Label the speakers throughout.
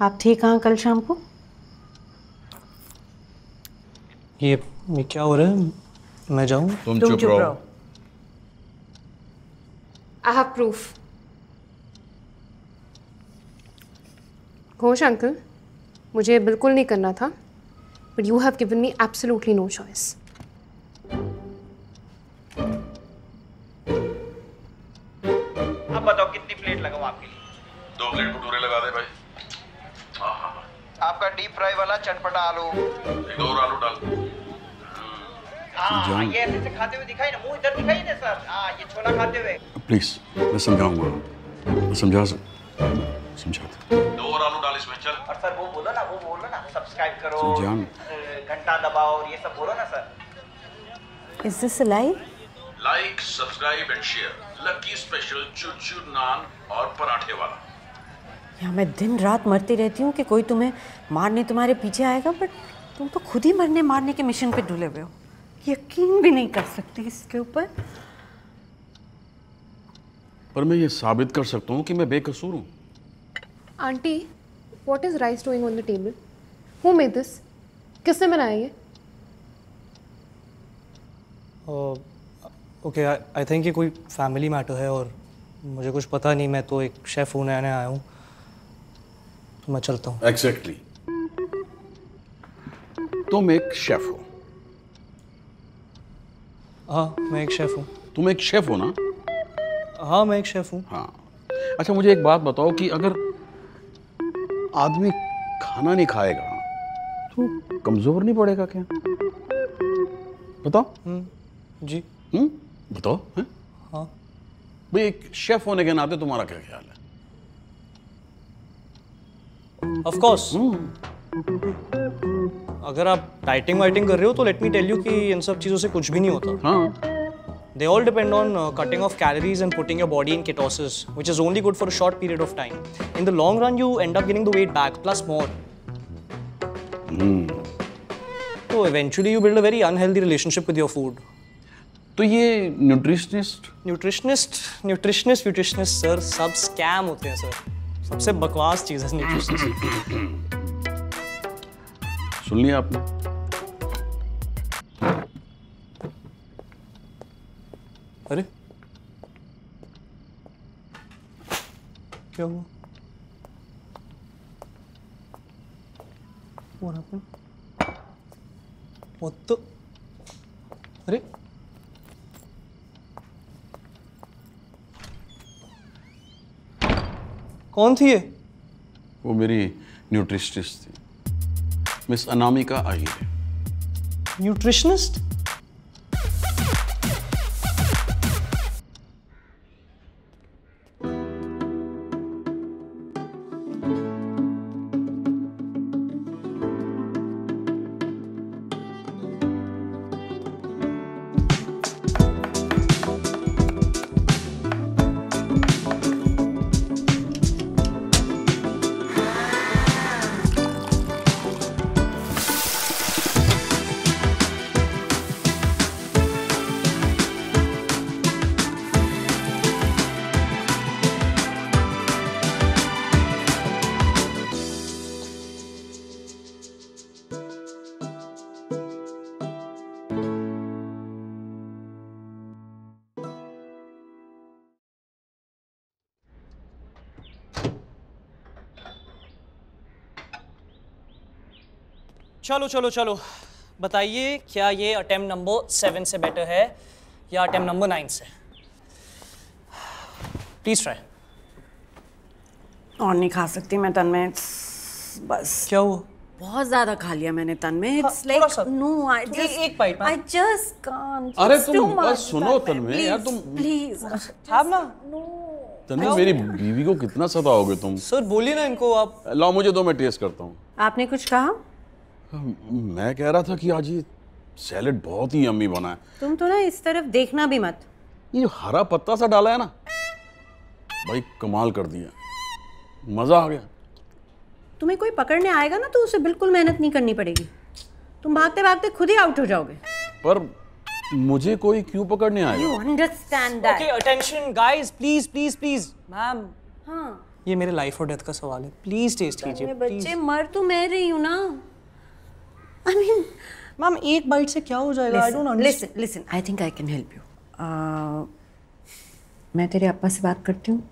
Speaker 1: आप थे कहाँ कल शाम को?
Speaker 2: ये क्या हो रहा है? मैं जाऊँ?
Speaker 3: तुम चुप रहो।
Speaker 4: I have proof. Ghosh uncle, मुझे बिल्कुल नहीं करना था, but you have given me absolutely no choice.
Speaker 5: अब बताओ कितनी प्लेट लगाऊं आपके लिए?
Speaker 3: 2 प्लेट भटूरे लगा दे भाई। हाँ।
Speaker 5: आपका डीप फ्राई वाला चटपटा आलू।
Speaker 3: 1 और आलू डाल।
Speaker 5: हाँ, ये ऐसे से खाते हुए दिखाई ना, मुंह इधर दिखाई ना सर। हाँ, ये छोला खाते हुए।
Speaker 3: प्लीज, मैं समझाऊंगा। मैं समझाता। 2 और आलू डाल इसमें, चल।
Speaker 5: और सर वो बोलो ना, सब्सक्राइब करो, घंटा दबाओ और ये सब बोलो ना sir.
Speaker 1: Is this a live?
Speaker 3: Like, subscribe and share. Lucky special चूर नान और पराठे वाला।
Speaker 1: यहाँ मैं दिन रात मरती रहती हूँ कि कोई तुम्हें मारने तुम्हारे पीछे आएगा, बट तुम तो खुद ही मरने मारने के मिशन पे डुले हुए हो। यकीन भी नहीं कर सकती इसके ऊपर।
Speaker 3: पर मैं ये साबित कर सकता हूँ कि मैं बेकसूर हूँ।
Speaker 4: Aunty, what is rice doing on the table? Who made this? किसने बनाया ये?
Speaker 2: ओके, आई थिंक ये कोई फैमिली मैटर है और मुझे कुछ पता नहीं। मैं तो एक शेफ़ हूँ, नया आया हूँ, तो मैं चलता हूँ।
Speaker 3: एग्जैक्टली। तुम एक शेफ हो।
Speaker 2: हाँ, मैं एक शेफ़ हूँ।
Speaker 3: तुम एक शेफ हो ना?
Speaker 2: हाँ, मैं एक शेफ़ हूँ।
Speaker 3: हाँ। अच्छा, मुझे एक बात बताओ कि अगर आदमी खाना नहीं खाएगा तो कमजोर नहीं पड़ेगा क्या? बताओ।
Speaker 2: जी।
Speaker 3: बताओ। हैं?
Speaker 2: हाँ
Speaker 3: भाई, एक शेफ होने के नाते तुम्हारा क्या ख्याल है?
Speaker 2: Of course. अगर आप डाइटिंग वाइटिंग कर रहे हो तो लेट मी टेल यू कि इन सब चीज़ों से कुछ भी नहीं होता।
Speaker 3: हाँ।
Speaker 2: They all depend on cutting off calories and putting your body in ketosis, which is only good for a short period of time. In the long run, you end up getting the weight back, plus more. So eventually, you build a very unhealthy relationship with your food.
Speaker 3: तो ये nutritionist
Speaker 2: sir, सब scam होते हैं sir. सबसे बकवास चीज़ है nutritionist.
Speaker 3: सुन लिया आपने?
Speaker 2: अरे क्या हुआ? What happened? What the? अरे कौन थी ये?
Speaker 3: वो मेरी न्यूट्रिशनिस्ट थी, मिस अनामिका आहिर।
Speaker 2: न्यूट्रिशनिस्ट? चलो बताइए, क्या ये अटेम्प्ट नंबर 7 से बेटर है या अटेम्प्ट नंबर 9 से? Please try.
Speaker 1: और नहीं खा सकती मैं तन में, बस।
Speaker 2: क्या हुआ?
Speaker 1: बहुत ज्यादा खा लिया मैंने तन में। इट्स
Speaker 2: थोड़ा
Speaker 1: लाइक
Speaker 2: सा।
Speaker 1: नो, आई जस्ट
Speaker 2: एक बाइट में।
Speaker 1: I just can't.
Speaker 3: अरे तुम बस सुनो तन में यार, तुम
Speaker 1: प्लीज
Speaker 2: आप ना
Speaker 3: तन्वी, मेरी बीवी को कितना सताओगे तुम?
Speaker 2: सर बोलिए ना इनको आप।
Speaker 3: लाओ मुझे दो, मैं टेस्ट करता हूँ।
Speaker 1: आपने कुछ कहा?
Speaker 3: मैं कह रहा था कि आज ये सैलेड बहुत ही यम्मी बना है।
Speaker 1: तुम तो ना इस तरफ देखना भी मत।
Speaker 3: ये जो हरा पत्ता सा डाला है ना भाई, कमाल कर दिया, मजा आ गया।
Speaker 1: तुम्हें कोई पकड़ने आएगा ना तो उसे बिल्कुल मेहनत नहीं करनी पड़ेगी। तुम भागते भागते खुद ही आउट हो जाओगे।
Speaker 3: पर मुझे कोई क्यों पकड़ने आएगा?
Speaker 1: You understand that?
Speaker 2: Okay, attention guys, please.
Speaker 1: Ma'am, हाँ
Speaker 2: ये मेरे लाइफ और डेथ का सवाल है, प्लीज टेस्ट कीजिए।
Speaker 1: बच्चे मर तो मैं रही हूँ ना। I mean,
Speaker 2: मैम एक बाइट से क्या हो जाएगा? I don't understand.
Speaker 1: listen, I think I can help you. मैं तेरे अप्पा से बात करती हूँ।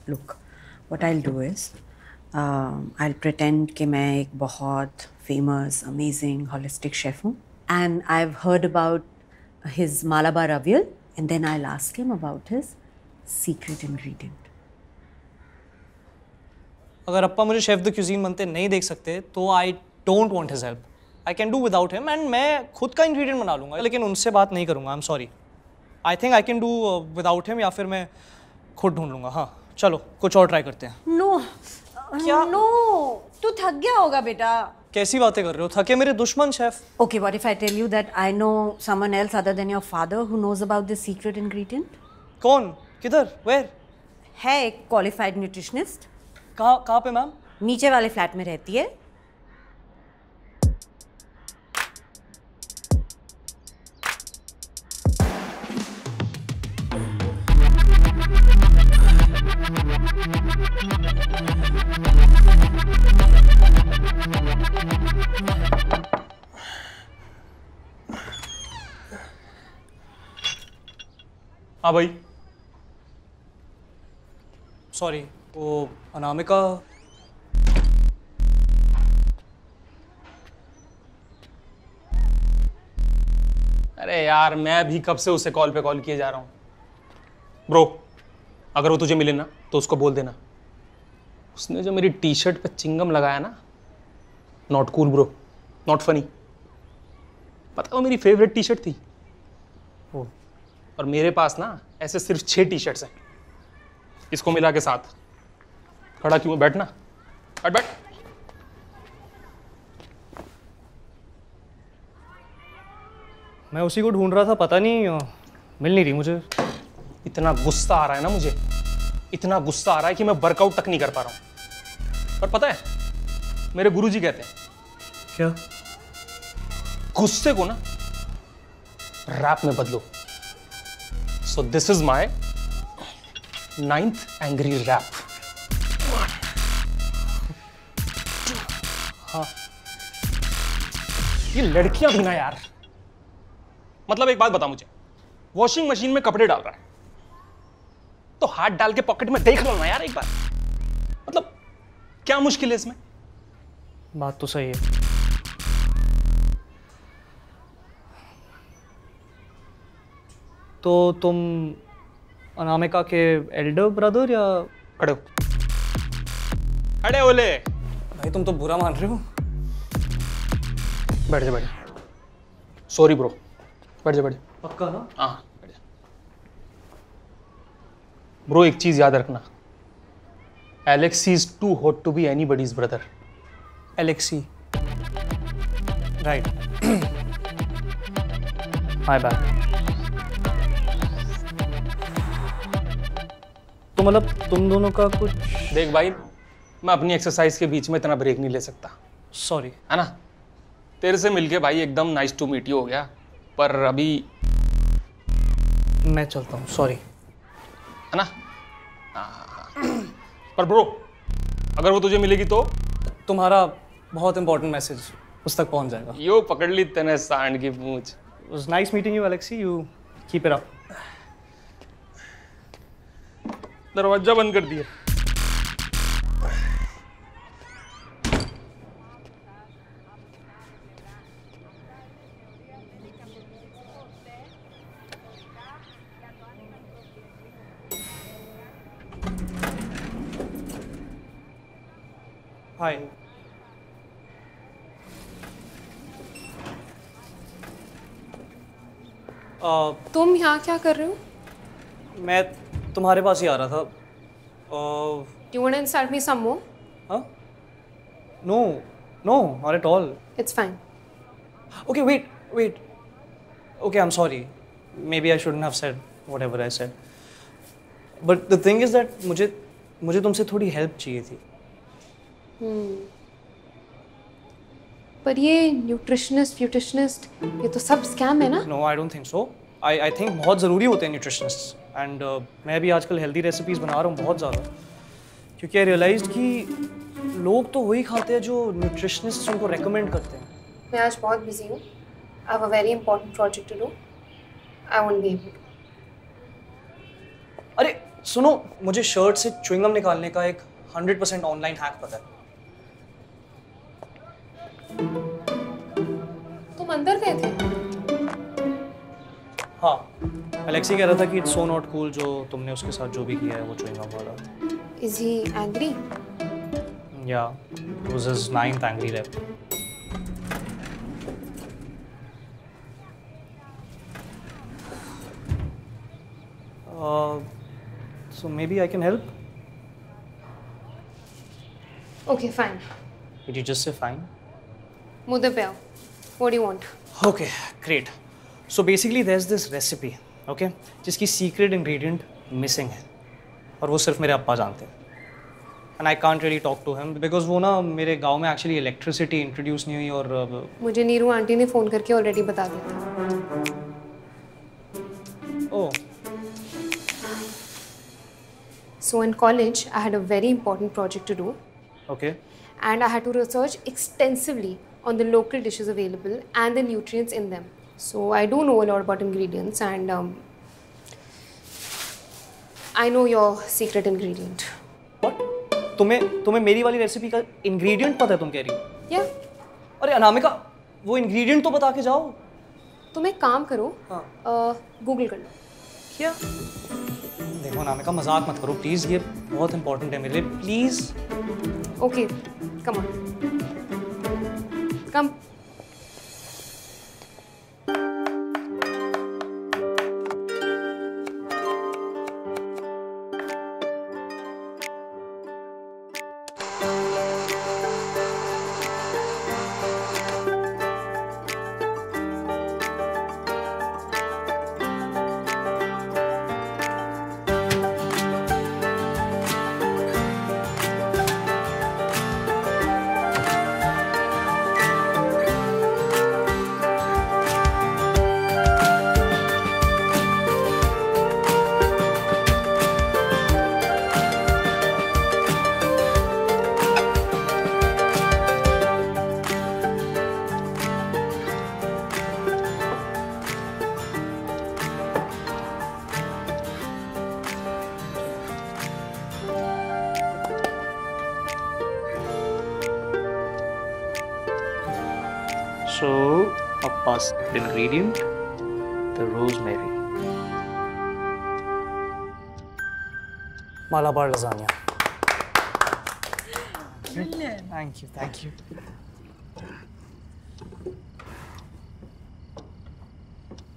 Speaker 1: Look, what I'll do is, I'll pretend कि मैं एक बहुत famous, amazing, holistic chef हूँ, and I've heard about his Malabar avial, and then I'll ask him about his secret ingredient.
Speaker 2: अगर अप्पा मुझे शेफ द क्यूजीन बनते नहीं देख सकते तो I don't want his help. I can do without him and मैं खुद का इंग्रेडिएंट बना लूँगा, लेकिन उनसे बात नहीं करूँगा। I am sorry. I think I can do without him, या फिर मैं खुद ढूंढ लूँगा। हाँ चलो कुछ और ट्राई करते हैं।
Speaker 1: No,
Speaker 2: क्या?
Speaker 1: No, तू थक गया होगा बेटा।
Speaker 2: कैसी बातें कर रहे हो? थके मेरे दुश्मन chef.
Speaker 1: Okay, what if I tell you that I know someone else other than your father who knows about this secret ingredient?
Speaker 2: कौन? किधर? वेयर?
Speaker 1: है एक qualified nutritionist,
Speaker 2: कहाँ पे मैम?
Speaker 1: नीचे वाले फ्लैट में रहती है।
Speaker 2: हाँ भाई, सॉरी, वो अनामिका।
Speaker 6: अरे यार मैं भी कब से उसे कॉल पे कॉल किए जा रहा हूँ। ब्रो, अगर वो तुझे मिले ना तो उसको बोल देना, उसने जो मेरी टी शर्ट पे चिंगम लगाया ना, not cool bro, not funny. पता वो मेरी फेवरेट टी शर्ट थी वो, और मेरे पास ना ऐसे सिर्फ 6 टी शर्ट्स हैं, इसको मिला के 7। खड़ा क्यों? बैठ ना, बैठ बैठ।
Speaker 2: मैं उसी को ढूंढ रहा था, पता नहीं मिल नहीं रही मुझे।
Speaker 6: इतना गुस्सा आ रहा है ना मुझे, इतना गुस्सा आ रहा है कि मैं वर्कआउट तक नहीं कर पा रहा हूँ। और पता है मेरे गुरुजी कहते हैं,
Speaker 2: क्या?
Speaker 6: गुस्से को ना रैप में बदलो। So this is my 9th angry rap. हाँ, ये लड़कियां भी ना यार, मतलब एक बात बता मुझे, वॉशिंग मशीन में कपड़े डाल रहा है तो हाथ डाल के पॉकेट में देख लो ना यार एक बार, मतलब क्या मुश्किल है इसमें?
Speaker 2: बात तो सही है। तो तुम अनामिका के एल्डर ब्रदर या?
Speaker 6: खड़े हो, खड़े ओले।
Speaker 2: भाई तुम तो बुरा मान रहे हो।
Speaker 6: बैठ जा, बैठ जा। सॉरी ब्रो, बैठ जा, बैठ जा।
Speaker 2: पक्का ना?
Speaker 6: हाँ बैठ जा। ब्रो एक चीज याद रखना, Alexi is too hot to be anybody's brother.
Speaker 2: Alexi, right. My bad. तो मतलब तुम दोनों का कुछ?
Speaker 6: देख भाई, मैं अपनी एक्सरसाइज के बीच में इतना ब्रेक नहीं ले सकता,
Speaker 2: सॉरी।
Speaker 6: है ना। तेरे से मिलके भाई एकदम नाइस टू मीट यू हो गया, पर अभी
Speaker 2: मैं चलता हूँ, सॉरी।
Speaker 6: है ना। पर ब्रो अगर वो तुझे मिलेगी तो
Speaker 2: तुम्हारा बहुत इंपॉर्टेंट मैसेज उस तक पहुंच जाएगा।
Speaker 6: यो पकड़ ली तने सांड की पूंछ।
Speaker 2: It was nice meeting you, Alexi. You keep it up.
Speaker 6: दरवाजा बंद कर दिया।
Speaker 2: Hi.
Speaker 4: तुम यहाँ क्या कर रहे हो?
Speaker 2: मैं तुम्हारे पास ही आ रहा था।
Speaker 4: You want to insult me some more?
Speaker 2: हाँ? No, no, not at all.
Speaker 4: It's fine.
Speaker 2: Okay, wait. Okay, I'm sorry. Maybe I shouldn't have said whatever I said. But the thing is that मुझे तुमसे थोड़ी help चाहिए थी।
Speaker 4: पर ये nutritionist ये तो सब स्कैम है ना?
Speaker 2: No, I don't think so. I think बहुत ज़रूरी होते हैं न्यूट्रिशनिस्ट्स। एंड मैं भी आजकल हेल्दी रेसिपीज़ बना रहा हूँ बहुत ज़्यादा, क्योंकि आई रियलाइज्ड कि लोग तो वही खाते हैं जो न्यूट्रिशनिस्ट उनको रेकमेंड करते हैं।
Speaker 4: मैं आज बहुत बिजी हूँ। I have a very important project to do. I won't be able to.
Speaker 2: अरे सुनो, मुझे शर्ट से च्युइंगम निकालने का एक 100% ऑनलाइन हैक पता है।
Speaker 4: तुम अंदर गए थे?
Speaker 2: हाँ, अलेक्सी कह रहा था कि इट्स सो नॉट कूल जो तुमने उसके साथ जो भी किया है वो च्युइंगम वाला।
Speaker 4: Is he angry?
Speaker 2: या it was his 9th angry lap. So maybe I can help?
Speaker 4: Okay, fine.
Speaker 2: Did you just say fine?
Speaker 4: मुद्दे पे आओ। What do you want?
Speaker 2: Okay, great. So basically there's this recipe, okay, जिसकी secret ingredient missing है और वो सिर्फ मेरे अप्पा जानते हैं। And I can't really talk to him because वो ना मेरे गांव में actually electricity introduce नहीं हुई और
Speaker 4: मुझे नीरू आंटी ने फ़ोन करके ऑलरेडी बता दिया था।
Speaker 2: oh,
Speaker 4: So in college, I had a very important project to do,
Speaker 2: okay.
Speaker 4: and I had to research extensively on the local dishes available and the nutrients in them. So I do know a lot about ingredients, and I know your secret ingredient.
Speaker 2: What? तुम्हें मेरी वाली recipe का ingredient पता है तुम कह रही हो?
Speaker 4: Yeah.
Speaker 2: अरे अनामिका, वो ingredient तो बता के जाओ।
Speaker 4: तुम एक काम करो, गूगल कर लो।
Speaker 2: क्या? देखो अनामिका, मजाक मत करो प्लीज, ये बहुत इंपॉर्टेंट है मेरे लिए, please.
Speaker 4: Okay, come on. Come.
Speaker 2: So, Appa's ingredient, the rosemary. Malabar lasagna. Brilliant. Thank you.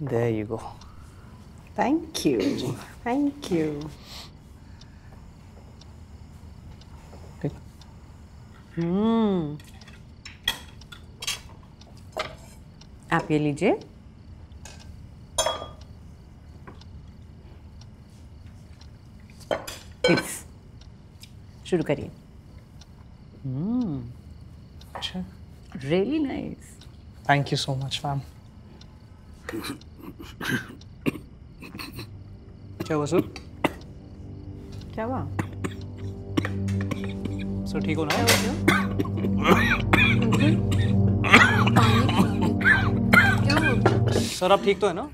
Speaker 2: There you go.
Speaker 1: Thank you. Thank you. आप ये लीजिए। प्लीज शुरू करिए।
Speaker 2: अच्छा,
Speaker 1: really nice.
Speaker 2: Thank you so much ma'am. क्या हुआ सर?
Speaker 1: क्या हुआ?
Speaker 2: सर ठीक हो ना?
Speaker 4: क्या हुआ?
Speaker 2: सर आप ठीक तो है ना?